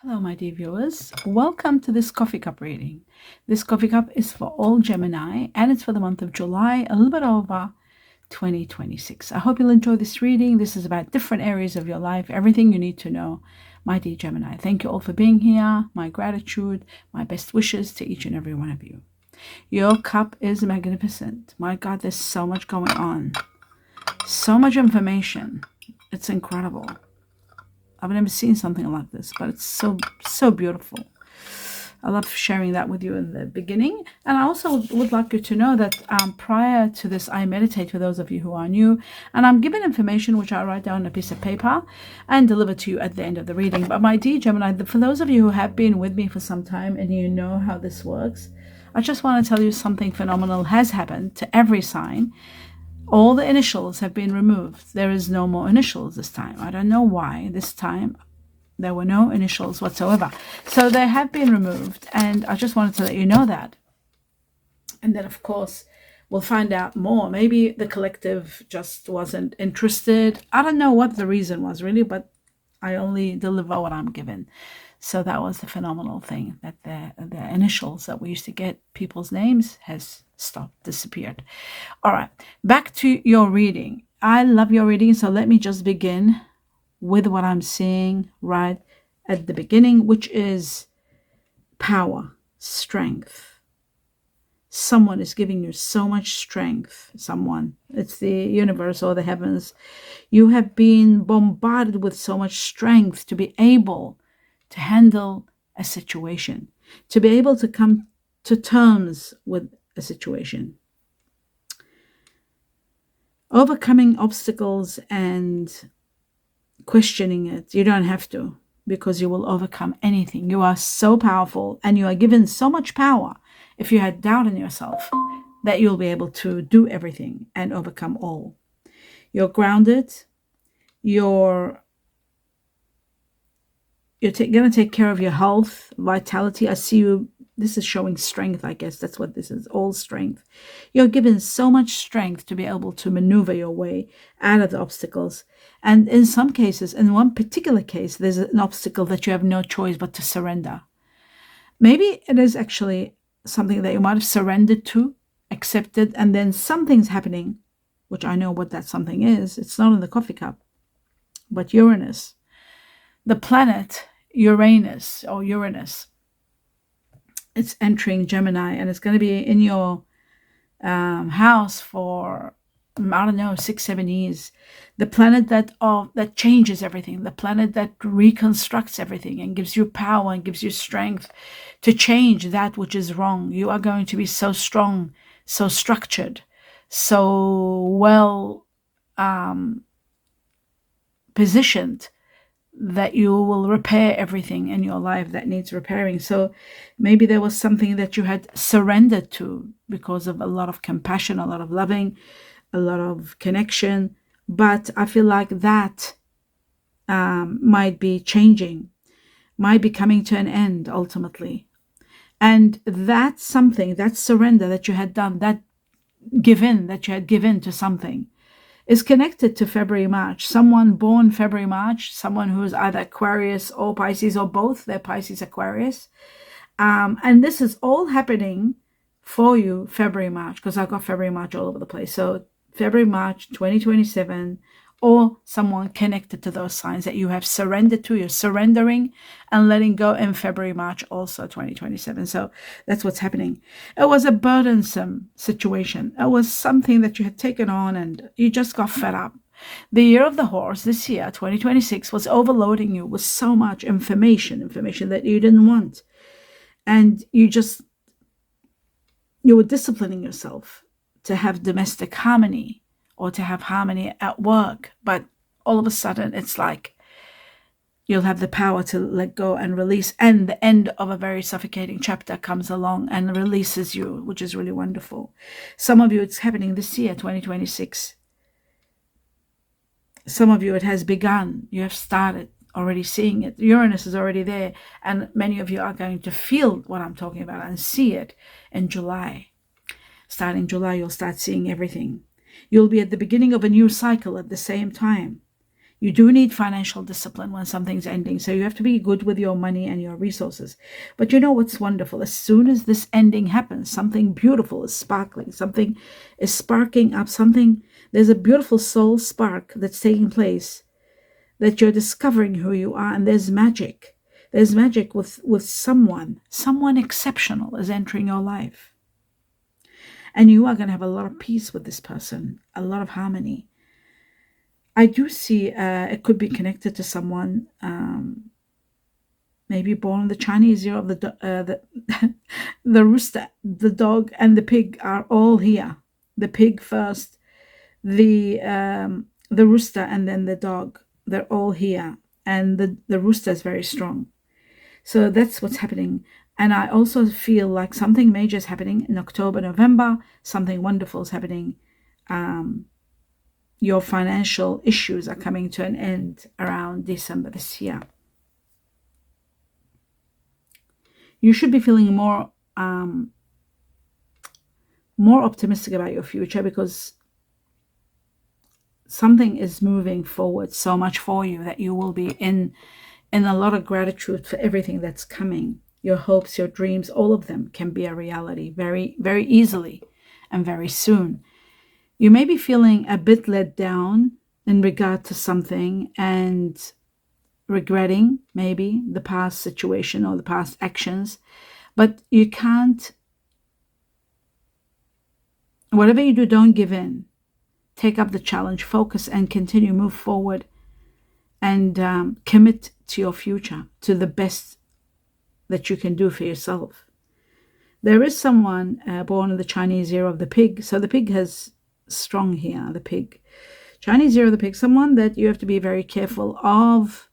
Hello, my dear viewers. Welcome to this coffee cup reading. This coffee cup is for all Gemini and it's for the month of July, a little bit over 2026. I hope you'll enjoy this reading. This is about different areas of your life, everything you need to know, my dear Gemini. Thank you all for being here. My gratitude, my best wishes to each and every one of you. Your cup is magnificent. My God, there's so much going on. So much information. It's incredible. I've never seen something like this, but it's so beautiful. I love sharing that with you in the beginning. And I also would like you to know that prior to this, I meditate for those of you who are new. And I'm given information which I write down on a piece of paper and deliver to you at the end of the reading. But my dear Gemini, for those of you who have been with me for some time and you know how this works, I just want to tell you something phenomenal has happened to every sign. All the initials have been removed. There is no more initials this time. I don't know why this time there were no initials whatsoever. So they have been removed, and I just wanted to let you know that. And then, of course, we'll find out more. Maybe the collective just wasn't interested. I don't know what the reason was really, but I only deliver what I'm given. So that was the phenomenal thing, that the initials that we used to get, people's names, has stopped, disappeared. All right, back to your reading. I love your reading, so let me just begin with what I'm seeing right at the beginning, which is power, strength. Someone is giving you so much strength. Someone, it's the universe or the heavens. You have been bombarded with so much strength to be able to handle a situation, to be able to come to terms with a situation. Overcoming obstacles and questioning it, you don't have to, because you will overcome anything. You are so powerful, and you are given so much power. If you had doubt in yourself, that you'll be able to do everything and overcome all. You're grounded. You're going to take care of your health, vitality. I see you. This is showing strength, I guess. That's what this is, all strength. You're given so much strength to be able to maneuver your way out of the obstacles. And in some cases, in one particular case, there's an obstacle that you have no choice but to surrender. Maybe it is actually something that you might have surrendered to, accepted, and then something's happening, which I know what that something is. It's not in the coffee cup, but Uranus. The planet Uranus, it's entering Gemini, and it's going to be in your house for, I don't know, 6-7 years. The planet that changes everything, the planet that reconstructs everything and gives you power and gives you strength to change that which is wrong. You are going to be so strong, so structured, so well positioned, that you will repair everything in your life that needs repairing. So maybe there was something that you had surrendered to because of a lot of compassion, a lot of loving, a lot of connection. But I feel like that might be changing, might be coming to an end ultimately. And that something, that surrender that you had done, that you had given to something, is connected to February, March. Someone born February, March, someone who is either Aquarius or Pisces or both. They're Pisces, Aquarius. And this is all happening for you February, March, because I've got February, March all over the place. So February, March 2027, or someone connected to those signs that you have surrendered to. You're surrendering and letting go in February, March, also 2027. So that's what's happening. It was a burdensome situation. It was something that you had taken on and you just got fed up. The year of the horse, this year, 2026, was overloading you with so much information that you didn't want. And you were disciplining yourself to have domestic harmony, or to have harmony at work. But all of a sudden, it's like you'll have the power to let go and release. And the end of a very suffocating chapter comes along and releases you, which is really wonderful. Some of you, it's happening this year, 2026. Some of you, it has begun. You have started already seeing it. Uranus is already there. And many of you are going to feel what I'm talking about and see it in July. Starting July, you'll start seeing everything. You'll be at the beginning of a new cycle at the same time. You do need financial discipline when something's ending. So you have to be good with your money and your resources. But you know what's wonderful? As soon as this ending happens, something beautiful is sparkling. Something is sparking up. There's a beautiful soul spark that's taking place, that you're discovering who you are. And there's magic. There's magic with someone exceptional is entering your life. And you are going to have a lot of peace with this person, a lot of harmony. I do see it could be connected to someone maybe born in the Chinese year of the rooster, the dog, and the pig are all here. The pig first, the rooster, and then the dog. They're all here, and the rooster is very strong. So that's what's happening. And I also feel like something major is happening in October, November. Something wonderful is happening. Your financial issues are coming to an end around December this year. You should be feeling more optimistic about your future, because something is moving forward so much for you that you will be in a lot of gratitude for everything that's coming. Your hopes, your dreams, all of them can be a reality very, very easily and very soon. You may be feeling a bit let down in regard to something and regretting maybe the past situation or the past actions, but you can't. Whatever you do, don't give in. Take up the challenge, focus, and continue, move forward, and commit to your future, to the best that you can do for yourself. There is someone born in the Chinese year of the pig. So the pig has strong here, the pig. Chinese year of the pig, someone that you have to be very careful of.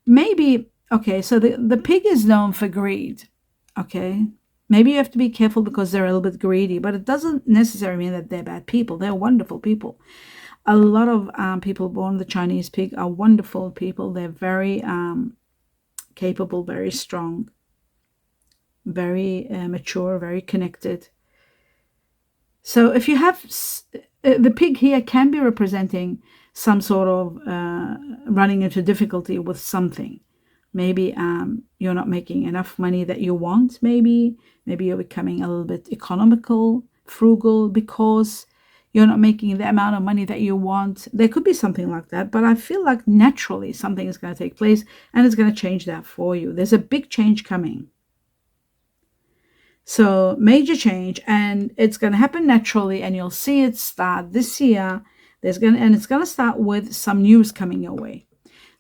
Maybe, okay, so the pig is known for greed, okay? Maybe you have to be careful because they're a little bit greedy, but it doesn't necessarily mean that they're bad people. They're wonderful people. A lot of people born in the Chinese pig are wonderful people. They're very capable, very strong, very mature, very connected. So if you have the pig here, can be representing some sort of running into difficulty with something. Maybe you're not making enough money that you want. Maybe you're becoming a little bit economical, frugal, because you're not making the amount of money that you want. There could be something like that, but I feel like naturally something is going to take place and it's going to change that for you. There's a big change coming. So major change, and it's going to happen naturally, and you'll see it start this year. It's going to start with some news coming your way.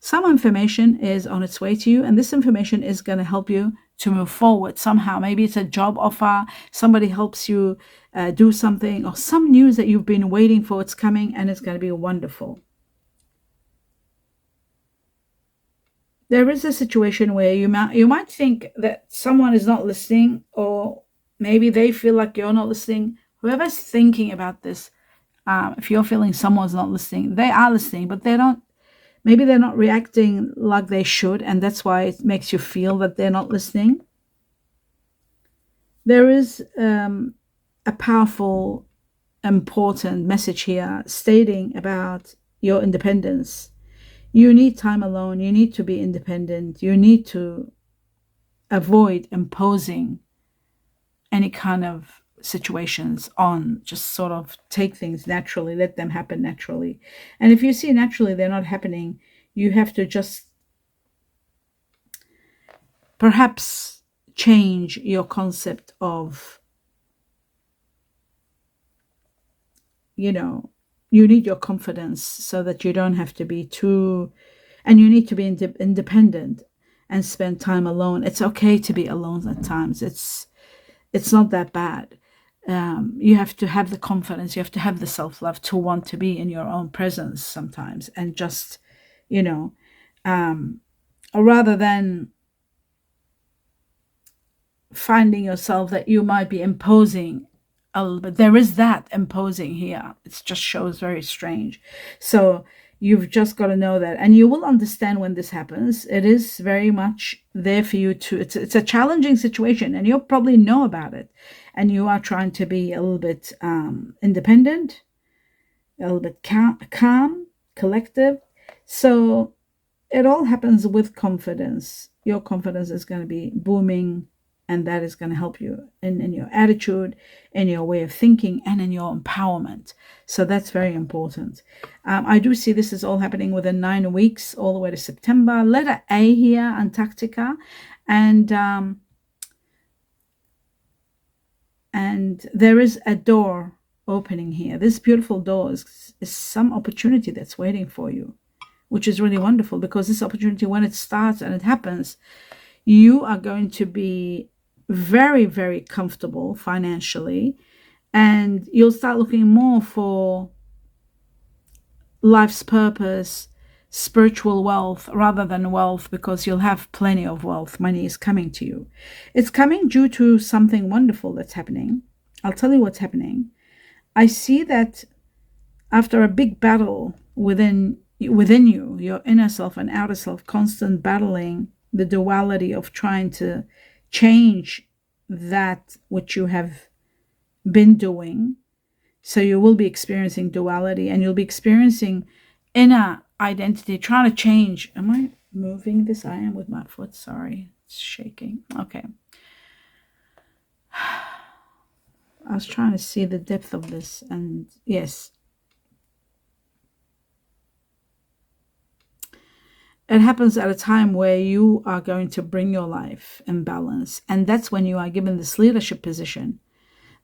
Some information is on its way to you, and this information is going to help you to move forward somehow. Maybe it's a job offer, somebody helps you do something, or some news that you've been waiting for. It's coming, and it's going to be wonderful. There is a situation where you might think that someone is not listening, or maybe they feel like you're not listening. Whoever's thinking about this, if you're feeling someone's not listening, they are listening, but maybe they're not reacting like they should, and that's why it makes you feel that they're not listening. There is a powerful, important message here stating about your independence. You need time alone. You need to be independent. You need to avoid imposing any kind of situations on. Just sort of take things naturally, let them happen naturally. And if you see naturally they're not happening, you have to just perhaps change your concept of, you need your confidence so that you don't have to be too, and you need to be independent and spend time alone. It's okay to be alone at times. It's not that bad. You have to have the confidence, you have to have the self-love to want to be in your own presence sometimes, and just, rather than finding yourself that you might be imposing a little bit. There is that imposing here. It just shows very strange. So you've just got to know that, and you will understand when this happens. It is very much there for you to, it's a challenging situation, and you'll probably know about it, and you are trying to be a little bit independent, a little bit calm, collective. So it all happens with confidence. Your confidence is going to be booming, and that is going to help you in your attitude, in your way of thinking, and in your empowerment. So that's very important. I do see this is all happening within 9 weeks, all the way to September. Letter A here, Antarctica, and there is a door opening here. This beautiful door is some opportunity that's waiting for you, which is really wonderful, because this opportunity, when it starts and it happens, you are going to be very, very comfortable financially, and you'll start looking more for life's purpose, spiritual wealth, rather than wealth, because you'll have plenty of wealth. Money is coming to you. It's coming due to something wonderful that's happening. I'll tell you what's happening. I see that after a big battle within you, your inner self and outer self, constant battling the duality of trying to change that which you have been doing. So you will be experiencing duality, and you'll be experiencing inner identity, trying to change. Am I moving this? I am with my foot. Sorry, it's shaking. Okay. I was trying to see the depth of this, and yes. It happens at a time where you are going to bring your life in balance. And that's when you are given this leadership position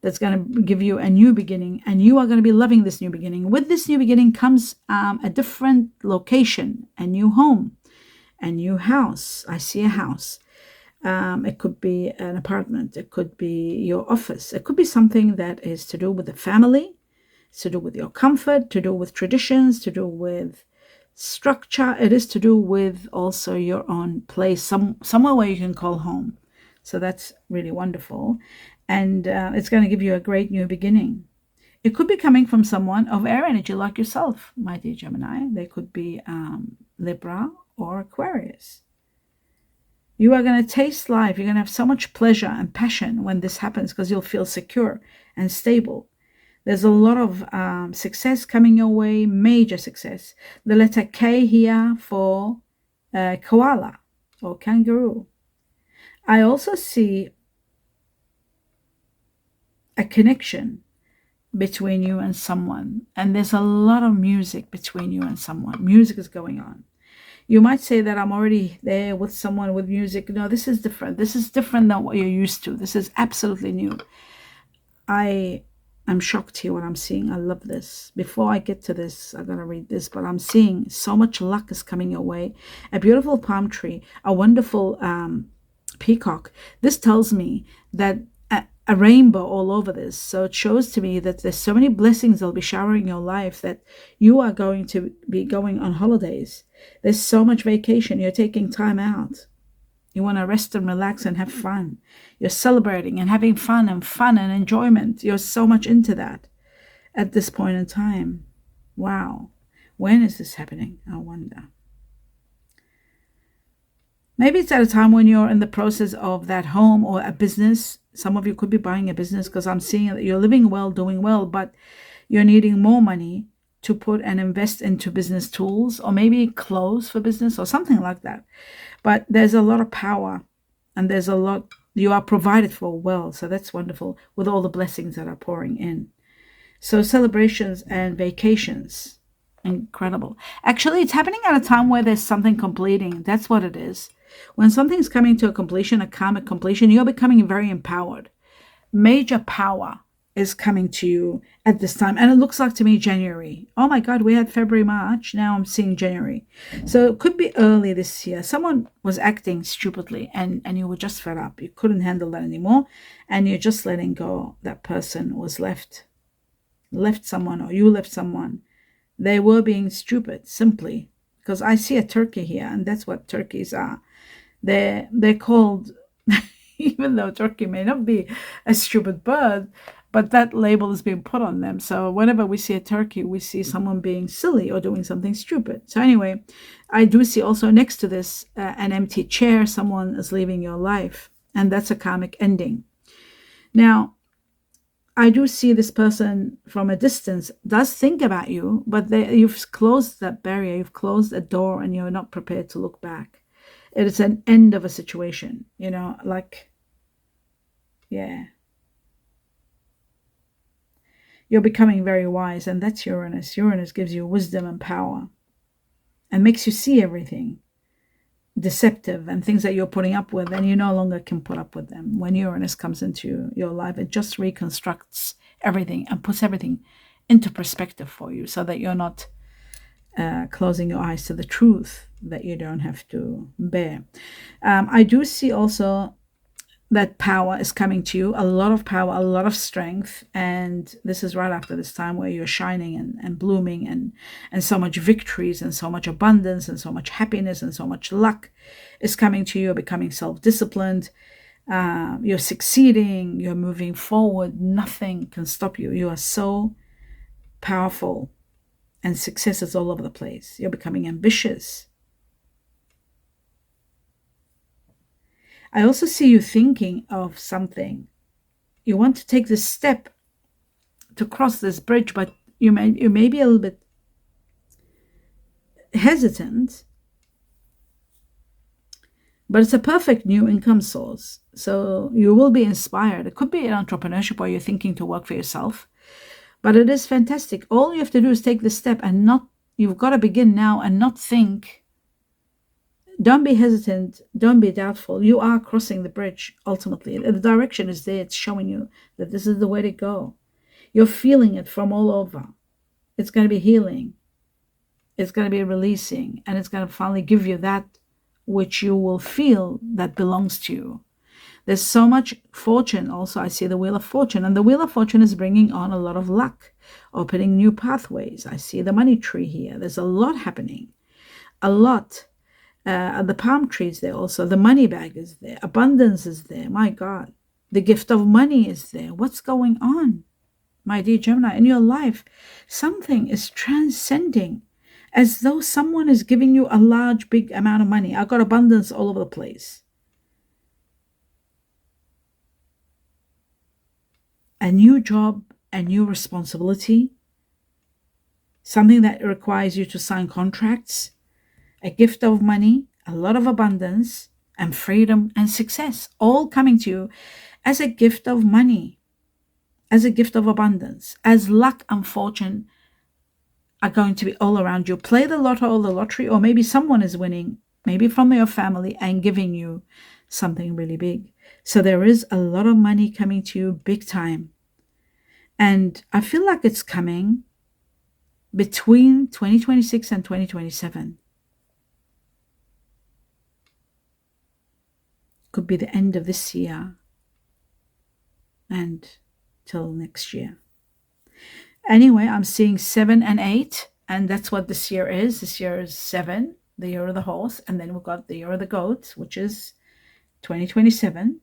that's going to give you a new beginning. And you are going to be loving this new beginning. With this new beginning comes a different location, a new home, a new house. I see a house. It could be an apartment. It could be your office. It could be something that is to do with the family, to do with your comfort, to do with traditions, to do with structure. It is to do with also your own place, somewhere where you can call home. So that's really wonderful, and it's going to give you a great new beginning. It could be coming from someone of air energy like yourself, my dear Gemini. They could be Libra or Aquarius. You are going to taste life. You're going to have so much pleasure and passion when this happens, because you'll feel secure and stable. There's a lot of success coming your way, major success. The letter K here for koala or kangaroo. I also see a connection between you and someone. And there's a lot of music between you and someone. Music is going on. You might say that I'm already there with someone with music. No, this is different. This is different than what you're used to. This is absolutely new. I'm shocked here what I'm seeing. I love this. Before I get to this, I'm going to read this, but I'm seeing so much luck is coming your way. A beautiful palm tree, a wonderful peacock. This tells me that a rainbow all over this. So it shows to me that there's so many blessings that'll be showering your life, that you are going to be going on holidays. There's so much vacation. You're taking time out. You want to rest and relax and have fun. You're celebrating and having fun and enjoyment. You're so much into that at this point in time. Wow. When is this happening? I wonder. Maybe it's at a time when you're in the process of that home or a business. Some of you could be buying a business, because I'm seeing that you're living well, doing well, but you're needing more money to put and invest into business tools, or maybe clothes for business or something like that. But there's a lot of power, and there's a lot, you are provided for well. So that's wonderful, with all the blessings that are pouring in. So celebrations and vacations, incredible. Actually, it's happening at a time where there's something completing. That's what it is. When something's coming to a completion, a karmic completion, you're becoming very empowered. Major power is coming to you at this time. And it looks like to me January. Oh my God, we had February, March. Now I'm seeing January. So it could be early this year. Someone was acting stupidly, and you were just fed up. You couldn't handle that anymore. And you're just letting go. That person was left someone, or you left someone. They were being stupid, simply. Because I see a turkey here, and that's what turkeys are. They're called, even though turkey may not be a stupid bird, but that label is being put on them. So whenever we see a turkey, we see someone being silly or doing something stupid. So anyway, I do see also next to this an empty chair. Someone is leaving your life, and that's a karmic ending. Now, I do see this person from a distance does think about you, but you've closed that barrier, you've closed a door, and you're not prepared to look back. It is an end of a situation, like, yeah. You're becoming very wise, and that's Uranus. Uranus gives you wisdom and power and makes you see everything deceptive and things that you're putting up with, and you no longer can put up with them. When Uranus comes into your life, it just reconstructs everything and puts everything into perspective for you, so that you're not closing your eyes to the truth that you don't have to bear. I do see also that power is coming to you, a lot of power, a lot of strength. And this is right after this time where you're shining and blooming, and so much victories and so much abundance and so much happiness and so much luck is coming to you. You're becoming self-disciplined. You're succeeding. You're moving forward. Nothing can stop you. You are so powerful, and success is all over the place. You're becoming ambitious. I also see you thinking of something. You want to take this step to cross this bridge, but you may be a little bit hesitant. But it's a perfect new income source. So you will be inspired. It could be an entrepreneurship where you're thinking to work for yourself. But it is fantastic. All you have to do is take this step, and you've got to begin now and not think. Don't be hesitant. Don't be doubtful. You are crossing the bridge ultimately. The direction is there. It's showing you that this is the way to go. You're feeling it from all over. It's going to be healing. It's going to be releasing. And it's going to finally give you that which you will feel that belongs to you. There's so much fortune also. I see the Wheel of Fortune. And the Wheel of Fortune is bringing on a lot of luck, opening new pathways. I see the money tree here. There's a lot happening. A lot. The palm trees there also. The money bag is there. Abundance is there. My God. The gift of money is there. What's going on, my dear Gemini? In your life, something is transcending, as though someone is giving you a large, big amount of money. I've got abundance all over the place. A new job, a new responsibility, something that requires you to sign contracts, a gift of money, a lot of abundance and freedom and success, all coming to you as a gift of money, as a gift of abundance, as luck and fortune are going to be all around you. Play the lotto or the lottery, or maybe someone is winning, maybe from your family, and giving you something really big. So there is a lot of money coming to you big time. And I feel like it's coming between 2026 and 2027. Could be the end of this year and till next year. Anyway, I'm seeing 7 and 8, and that's what this year is. This year is 7, the year of the horse, and then we've got the year of the goat, which is 2027.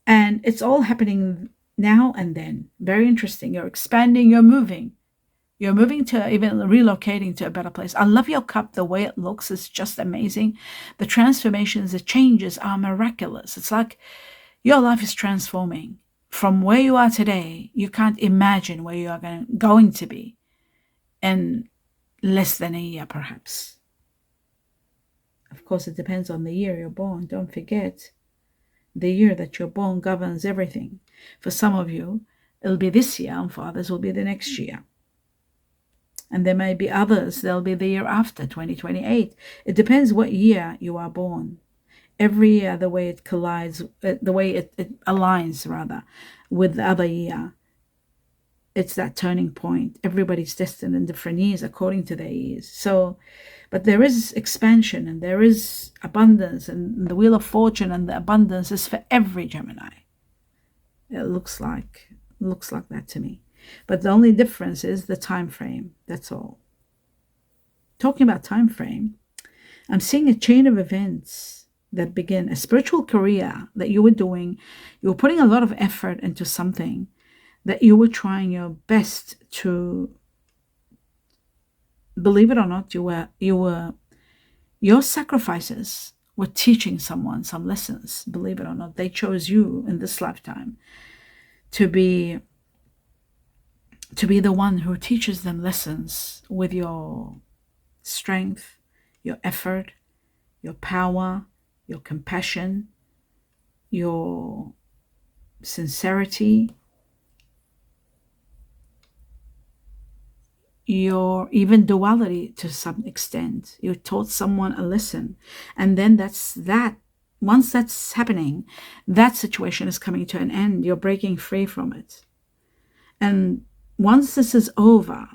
And it's all happening now and then. Very interesting. You're expanding, you're moving. You're moving to, even relocating to a better place. I love your cup. The way it looks is just amazing. The transformations, the changes are miraculous. It's like your life is transforming. From where you are today, you can't imagine where you are going to be in less than a year, perhaps. Of course, it depends on the year you're born. Don't forget, the year that you're born governs everything. For some of you, it'll be this year, and for others, will be the next year. And there may be others, they'll be the year after, 2028. It depends what year you are born. Every year, the way it collides, the way it aligns, rather, with the other year, it's that turning point. Everybody's destined in different years according to their years. So, but there is expansion and there is abundance, and the Wheel of Fortune and the abundance is for every Gemini. It looks like that to me. But the only difference is the time frame. That's all. Talking about time frame, I'm seeing a chain of events that begin, a spiritual career that you were doing. You were putting a lot of effort into something that you were trying your best to, believe it or not, your sacrifices were teaching someone some lessons. Believe it or not, they chose you in this lifetime to be to be the one who teaches them lessons with your strength, your effort, your power, your compassion, your sincerity, your even duality to some extent. You taught someone a lesson, and then that's that. Once that's happening, that situation is coming to an end. You're breaking free from it. And once this is over,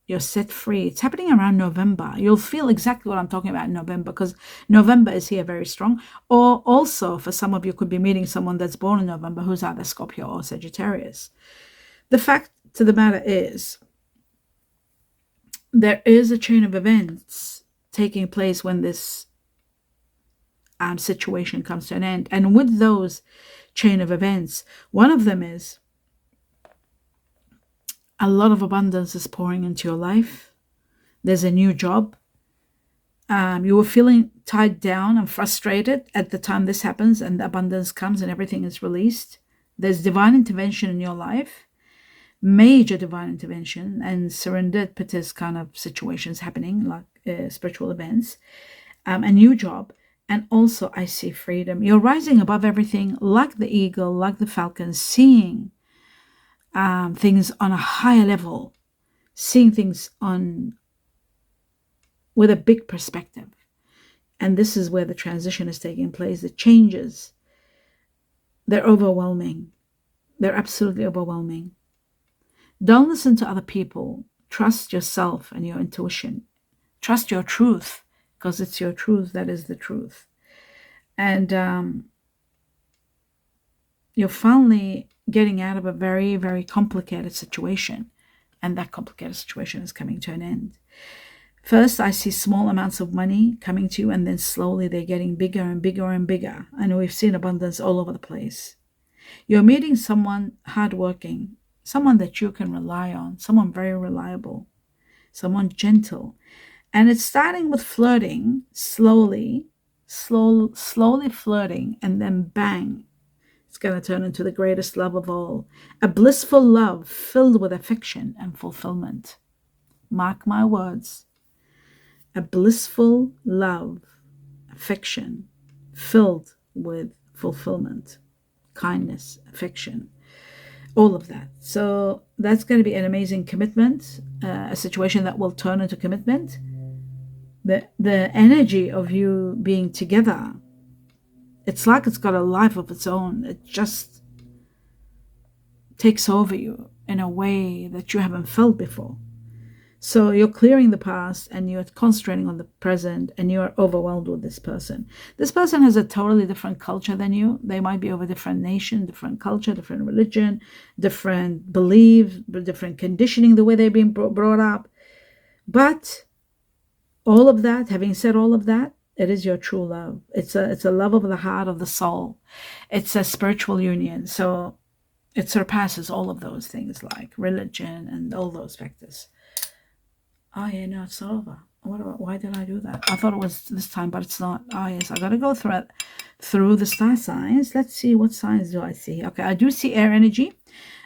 you're set free. It's happening around November. You'll feel exactly what I'm talking about in November, because November is here very strong. Or also, for some of you, could be meeting someone that's born in November who's either Scorpio or Sagittarius. The fact to the matter is, there is a chain of events taking place when this situation comes to an end. And with those chain of events, one of them is a lot of abundance is pouring into your life. There's a new job. You were feeling tied down and frustrated at the time this happens, and the abundance comes and everything is released. There's divine intervention in your life, major divine intervention, and serendipitous kind of situations happening, like spiritual events, a new job. And also I see freedom. You're rising above everything, like the eagle, like the falcon, seeing things on a higher level, seeing things with a big perspective. And this is where the transition is taking place. The changes, they're overwhelming. They're absolutely overwhelming. Don't listen to other people. Trust yourself and your intuition. Trust your truth, because it's your truth that is the truth. And you're finally getting out of a very, very complicated situation. And that complicated situation is coming to an end. First, I see small amounts of money coming to you, and then slowly they're getting bigger and bigger and bigger. And we've seen abundance all over the place. You're meeting someone hardworking, someone that you can rely on, someone very reliable, someone gentle. And it's starting with flirting, slowly flirting, and then bang, it's going to turn into the greatest love of all. A blissful love filled with affection and fulfillment. Mark my words. A blissful love, affection, filled with fulfillment, kindness, affection, all of that. So that's going to be an amazing commitment, a situation that will turn into commitment. The energy of you being together, it's like it's got a life of its own. It just takes over you in a way that you haven't felt before. So you're clearing the past and you're concentrating on the present, and you're overwhelmed with this person. This person has a totally different culture than you. They might be of a different nation, different culture, different religion, different belief, different conditioning, the way they've been brought up. But all of that, having said all of that, it is your true love. It's a love of the heart, of the soul. It's a spiritual union. So it surpasses all of those things like religion and all those factors. Oh, yeah, no, it's over. Why did I do that? I thought it was this time, but it's not. Oh, yes, I got to go through the star signs. Let's see, what signs do I see? Okay, I do see air energy.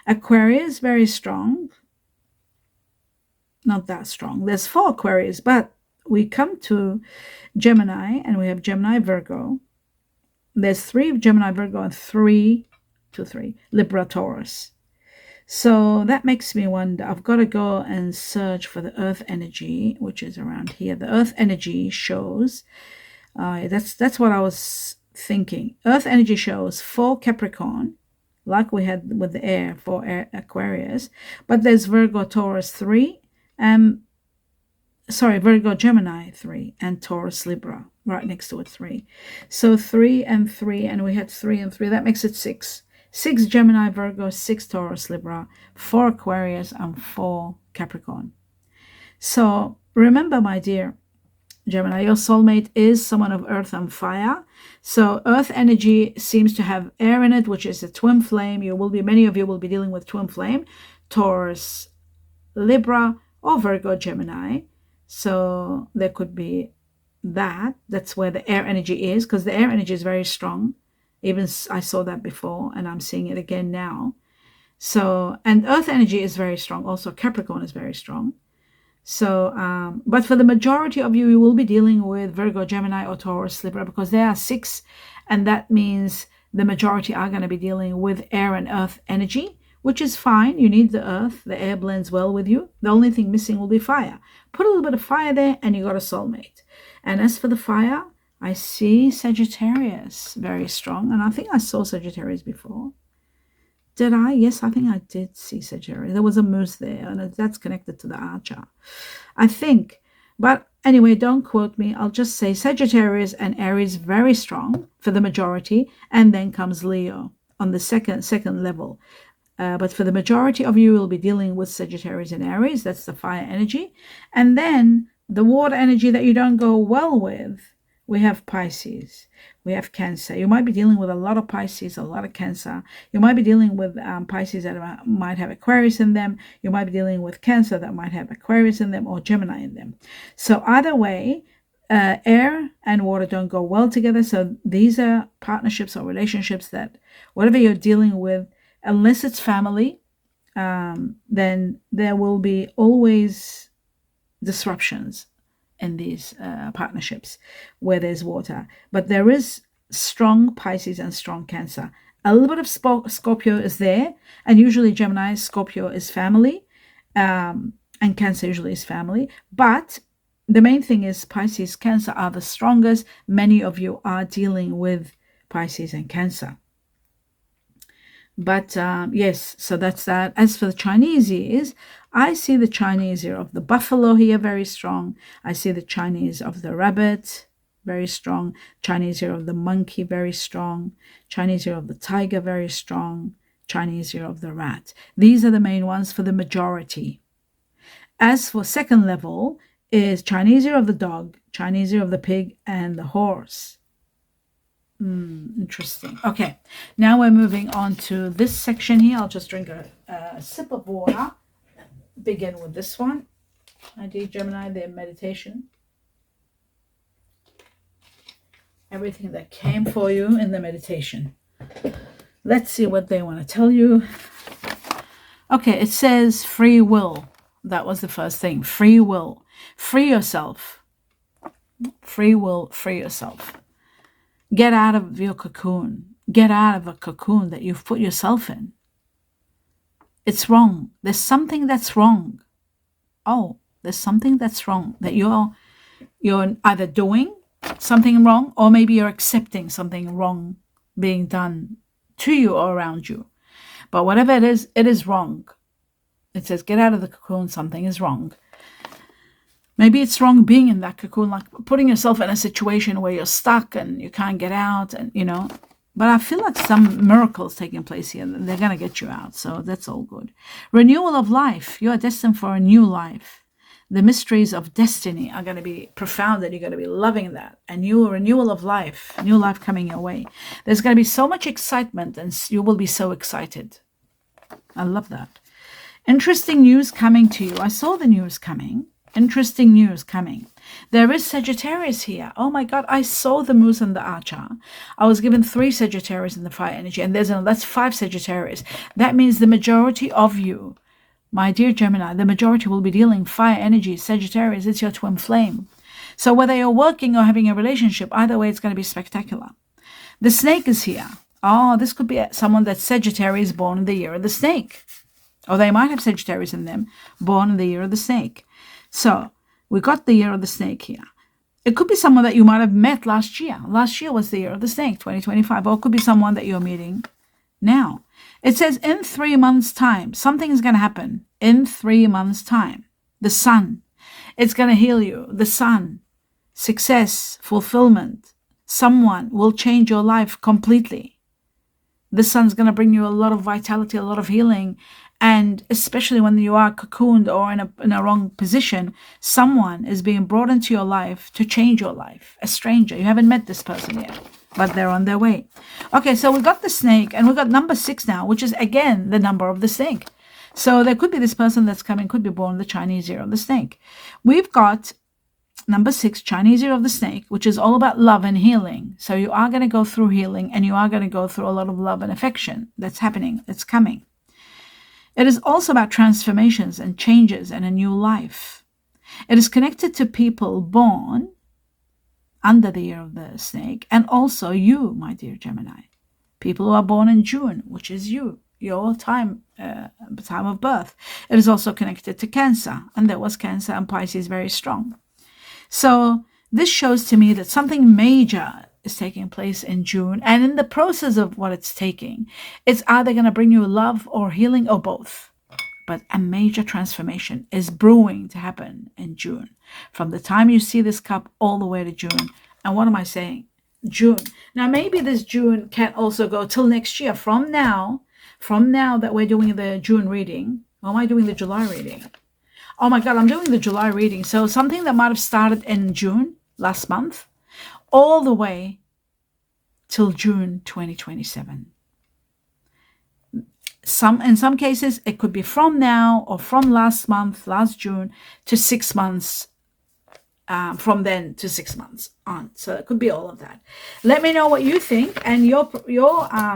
Aquarius, very strong. Not that strong. There's 4 Aquarius, but we come to Gemini, and we have Gemini, Virgo. There's 3 Gemini, Virgo, and 3 Libra, Taurus. So that makes me wonder. I've got to go and search for the earth energy, which is around here. The earth energy shows, that's what I was thinking. Earth energy shows 4 Capricorn, like we had with the air, 4 Aquarius. But there's Virgo, Taurus 3, Virgo, Gemini 3, and Taurus, Libra right next to it 3. So 3 and 3, and we had 3 and 3. That makes it 6. 6 Gemini, Virgo, 6 Taurus, Libra, 4 Aquarius, and 4 Capricorn. So remember, my dear Gemini, your soulmate is someone of earth and fire. So earth energy seems to have air in it, which is a twin flame. Many of you will be dealing with twin flame, Taurus, Libra, or Virgo, Gemini. So there could be that. That's where the air energy is, because the air energy is very strong. Even I saw that before, and I'm seeing it again now. So, and earth energy is very strong. Also, Capricorn is very strong. So, but for the majority of you, you will be dealing with Virgo, Gemini, or Taurus, Libra, because there are 6, and that means the majority are going to be dealing with air and earth energy, which is fine. You need the earth. The air blends well with you. The only thing missing will be fire. Put a little bit of fire there, and you got a soulmate. And as for the fire, I see Sagittarius very strong, and I think I saw Sagittarius before. Did I? Yes, I think I did see Sagittarius. There was a moose there, and that's connected to the archer, I think. But anyway, don't quote me. I'll just say Sagittarius and Aries very strong for the majority, and then comes Leo on the second level. But for the majority of you, will be dealing with Sagittarius and Aries. That's the fire energy. And then the water energy that you don't go well with, we have Pisces. We have Cancer. You might be dealing with a lot of Pisces, a lot of Cancer. You might be dealing with Pisces that might have Aquarius in them. You might be dealing with Cancer that might have Aquarius in them or Gemini in them. So either way, air and water don't go well together. So these are partnerships or relationships that whatever you're dealing with, unless it's family, then there will be always disruptions in these partnerships where there's water. But there is strong Pisces and strong Cancer. A little bit of Scorpio is there, and usually Gemini, Scorpio is family, and Cancer usually is family. But the main thing is Pisces, Cancer are the strongest. Many of you are dealing with Pisces and Cancer. But yes, so that's that. As for the Chinese years, I see the Chinese year of the buffalo here very strong. I see the Chinese of the rabbit very strong. Chinese year of the monkey very strong. Chinese year of the tiger very strong. Chinese year of the rat. These are the main ones for the majority. As for second level is Chinese year of the dog, Chinese year of the pig, and the horse. Interesting. Okay, now we're moving on to this section here. I'll just drink a sip of water. Begin with this one. I did Gemini, their meditation. Everything that came for you in the meditation. Let's see what they want to tell you. Okay, it says free will. That was the first thing. Free will. Free yourself. Free will, free yourself. Get out of your cocoon. Get out of a cocoon that you've put yourself in. It's wrong. There's something that's wrong. Oh, there's something that's wrong. That you're either doing something wrong, or maybe you're accepting something wrong being done to you or around you. But whatever it is wrong. It says get out of the cocoon. Something is wrong. Maybe it's wrong being in that cocoon, like putting yourself in a situation where you're stuck and you can't get out, and But I feel like some miracles taking place here. They're going to get you out, so that's all good. Renewal of life. You are destined for a new life. The mysteries of destiny are going to be profound, and you're going to be loving that. A new renewal of life, new life coming your way. There's going to be so much excitement, and you will be so excited. I love that. Interesting news coming to you. I saw the news coming. Interesting news coming. There is Sagittarius here. Oh my God, I saw the moose and the archer. I was given 3 Sagittarius in the fire energy, and that's 5 Sagittarius. That means the majority of you, my dear Gemini, the majority will be dealing fire energy. Sagittarius, it's your twin flame. So whether you're working or having a relationship, either way, it's going to be spectacular. The snake is here. Oh, this could be someone that's Sagittarius born in the year of the snake. Or they might have Sagittarius in them, born in the year of the snake. So we got the year of the snake here. It could be someone that you might have met last year. Last year was the year of the snake, 2025. Or it could be someone that you're meeting now. It says in 3 months' time, something is going to happen. In 3 months' time, the sun, it's going to heal you. The sun, success, fulfillment. Someone will change your life completely. The sun's going to bring you a lot of vitality, a lot of healing. And especially when you are cocooned or in a wrong position, someone is being brought into your life to change your life. A stranger. You haven't met this person yet, but they're on their way. Okay, so we got the snake, and we got number 6 now, which is, again, the number of the snake. So there could be this person that's coming, could be born the Chinese year of the snake. We've got number 6, Chinese year of the snake, which is all about love and healing. So you are going to go through healing, and you are going to go through a lot of love and affection that's happening, that's coming. It is also about transformations and changes and a new life. It is connected to people born under the year of the snake, and also you, my dear Gemini. People who are born in June, which is your time of birth. It is also connected to Cancer, and there was Cancer and Pisces very strong. So this shows to me that something major is taking place in June, and in the process of what it's taking, it's either going to bring you love or healing or both. But a major transformation is brewing to happen in June. From the time you see this cup all the way to June. And what am I saying? June. Now, maybe this June can also go till next year. From now that we're doing the June reading, or am I doing the July reading? Oh my God, I'm doing the July reading. So something that might have started in June, last month, all the way till June 2027. In some cases, it could be from now or from last June, to 6 months, from then to 6 months on. So it could be all of that. Let me know what you think, and your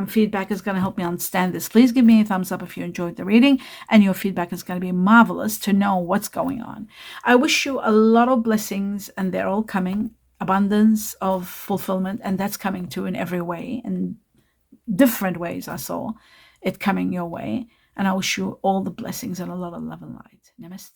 feedback is going to help me understand this. Please give me a thumbs up if you enjoyed the reading, and your feedback is going to be marvelous to know what's going on. I wish you a lot of blessings, and they're all coming. Abundance of fulfillment, and that's coming too in every way, in different ways. I saw it coming your way, and I wish you all the blessings and a lot of love and light. Namaste.